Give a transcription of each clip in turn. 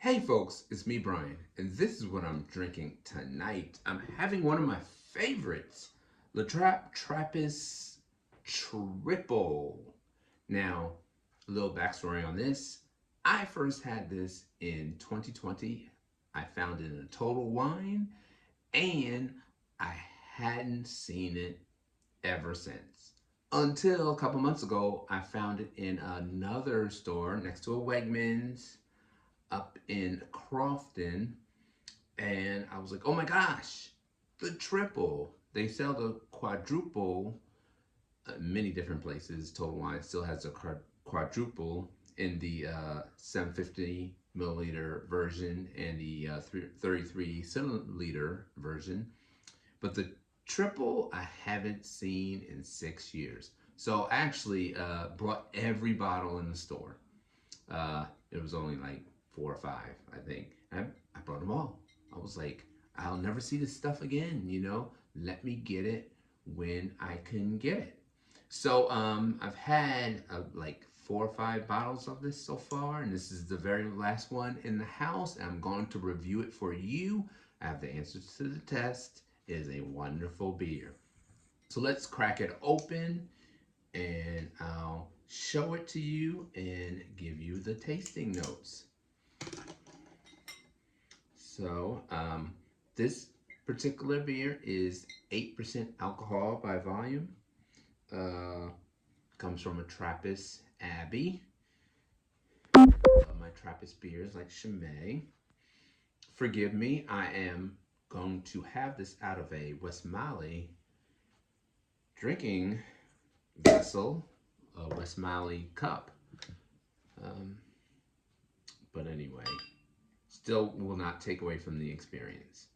Hey folks, it's me Brian, and this is what I'm drinking tonight. I'm having one of my favorites, Trappist Tripel. Now, a little backstory on this. I first had this in 2020. I found it in a Total Wine, and I hadn't seen it ever since. Until a couple months ago, I found it in another store next to a Wegmans up in Crofton, and I was like, oh my gosh, the triple. They sell the quadruple many different places. Total Wine still has a quadruple in the 750 milliliter version and the 33 centiliter version. But the triple I haven't seen in 6 years. So I actually brought every bottle in the store. It was only like 4 or 5, I think. I brought them all. I was like, I'll never see this stuff again, you know? Let me get it when I can get it. So I've had like 4 or 5 bottles of this so far, and this is the very last one in the house, and I'm going to review it for you. I have the answers to the test. It is a wonderful beer. So let's crack it open, and I'll show it to you and give you the tasting notes. So this particular beer is 8% alcohol by volume. Comes from a Trappist abbey. My Trappist beers like Chimay. Forgive me, I am going to have this out of a Westmalle drinking vessel, a Westmalle cup. But anyway, still will not take away from the experience.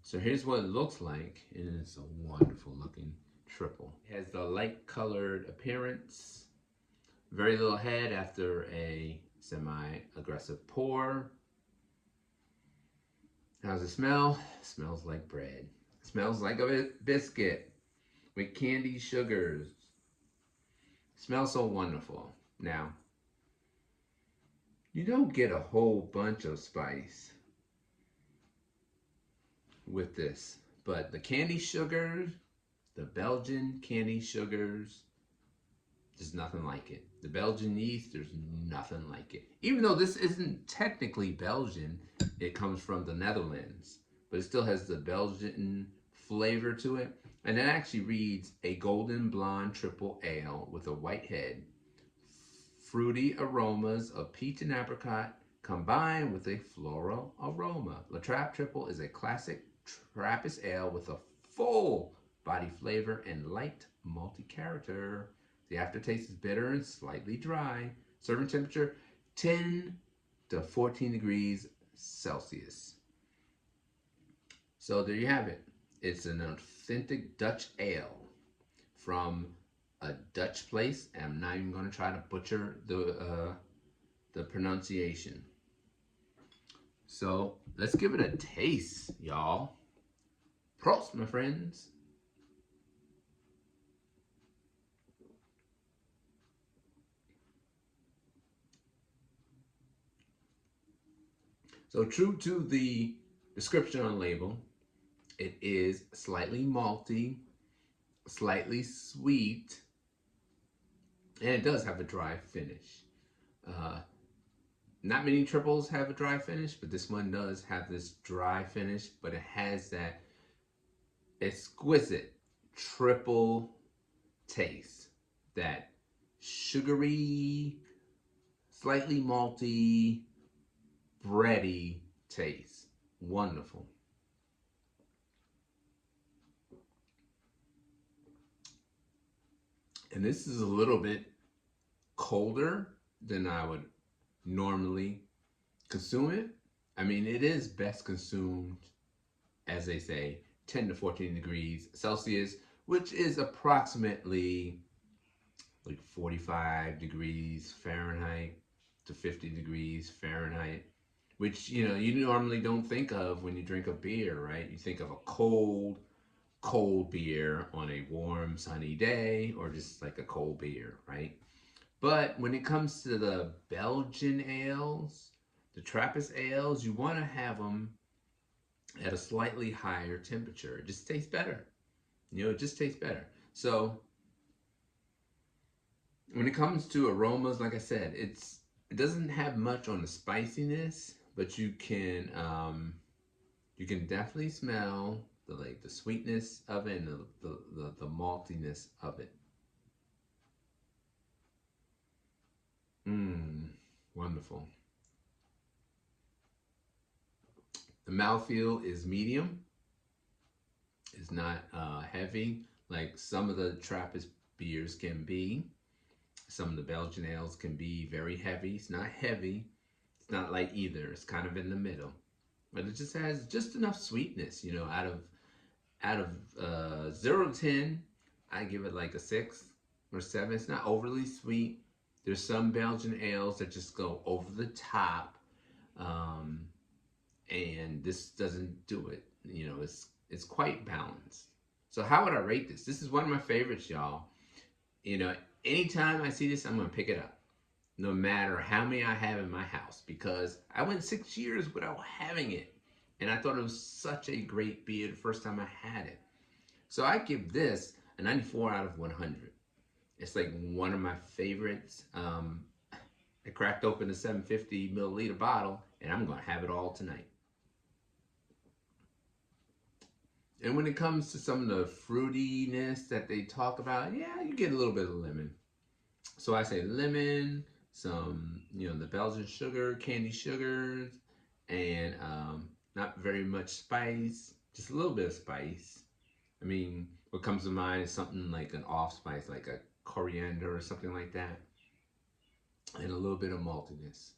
So here's what it looks like. It is a wonderful looking triple. It has the light colored appearance, very little head after a semi-aggressive pour. How's it smell? It smells like bread. It smells like a biscuit with candy sugars. It smells so wonderful. Now, you don't get a whole bunch of spice with this, but the candy sugars, the Belgian candy sugars, there's nothing like it. The Belgian yeast, there's nothing like it. Even though this isn't technically Belgian, it comes from the Netherlands, but it still has the Belgian flavor to it. And it actually reads a golden blonde triple ale with a white head, fruity aromas of peach and apricot combined with a floral aroma. La Trappe Triple is a classic Trappist ale with a full body flavor and light malty character. The aftertaste is bitter and slightly dry. Serving temperature 10 to 14 degrees Celsius. So there you have it. It's an authentic Dutch ale from a Dutch place. And I'm not even going to try to butcher the pronunciation. So let's give it a taste, y'all. Prost, my friends. So true to the description on the label, it is slightly malty, slightly sweet, and it does have a dry finish. Not many triples have a dry finish, but this one does have this dry finish, but it has that exquisite triple taste, that sugary, slightly malty, bready taste. Wonderful. And this is a little bit colder than I would normally consume it. I mean, it is best consumed, as they say, 10 to 14 degrees Celsius, which is approximately like 45 degrees Fahrenheit to 50 degrees Fahrenheit, which, you know, you normally don't think of when you drink a beer, right? You think of a cold beer on a warm, sunny day, or just like a cold beer, right? But when it comes to the Belgian ales, the Trappist ales, you want to have them at a slightly higher temperature. It just tastes better. It just tastes better. So when it comes to aromas, like I said, it doesn't have much on the spiciness, but you can definitely smell the sweetness of it and the maltiness of it. Mmm, wonderful. The mouthfeel is medium. It's not heavy like some of the Trappist beers can be. Some of the Belgian ales can be very heavy. It's not heavy. It's not light either. It's kind of in the middle. But it just has just enough sweetness, out of 0 to 10, I give it like a 6 or 7. It's not overly sweet. There's some Belgian ales that just go over the top, um, and this doesn't do it. It's quite balanced. So how would I rate this? This is one of my favorites, y'all. You know, anytime I see this, I'm gonna pick it up, no matter how many I have in my house, because I went 6 years without having it, and I thought it was such a great beer the first time I had it. So I give this a 94 out of 100. It's like one of my favorites. I cracked open a 750 milliliter bottle, and I'm gonna have it all tonight. And when it comes to some of the fruitiness that they talk about, yeah, you get a little bit of lemon. So I say lemon, some, the Belgian sugar, candy sugars, and not very much spice, just a little bit of spice. I mean, what comes to mind is something like an off spice, like a coriander or something like that, and a little bit of maltiness.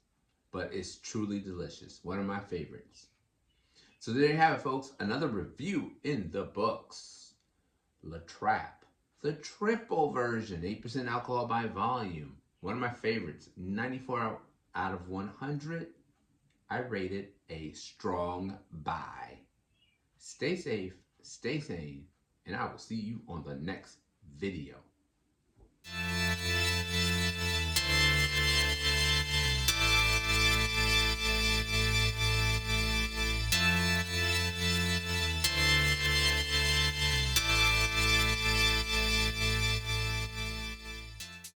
But it's truly delicious. One of my favorites. So there you have it, folks. Another review in the books. La Trappe, the triple version, 8% alcohol by volume. One of my favorites, 94 out of 100. I rate it a strong buy. Stay safe, stay sane, and I will see you on the next video.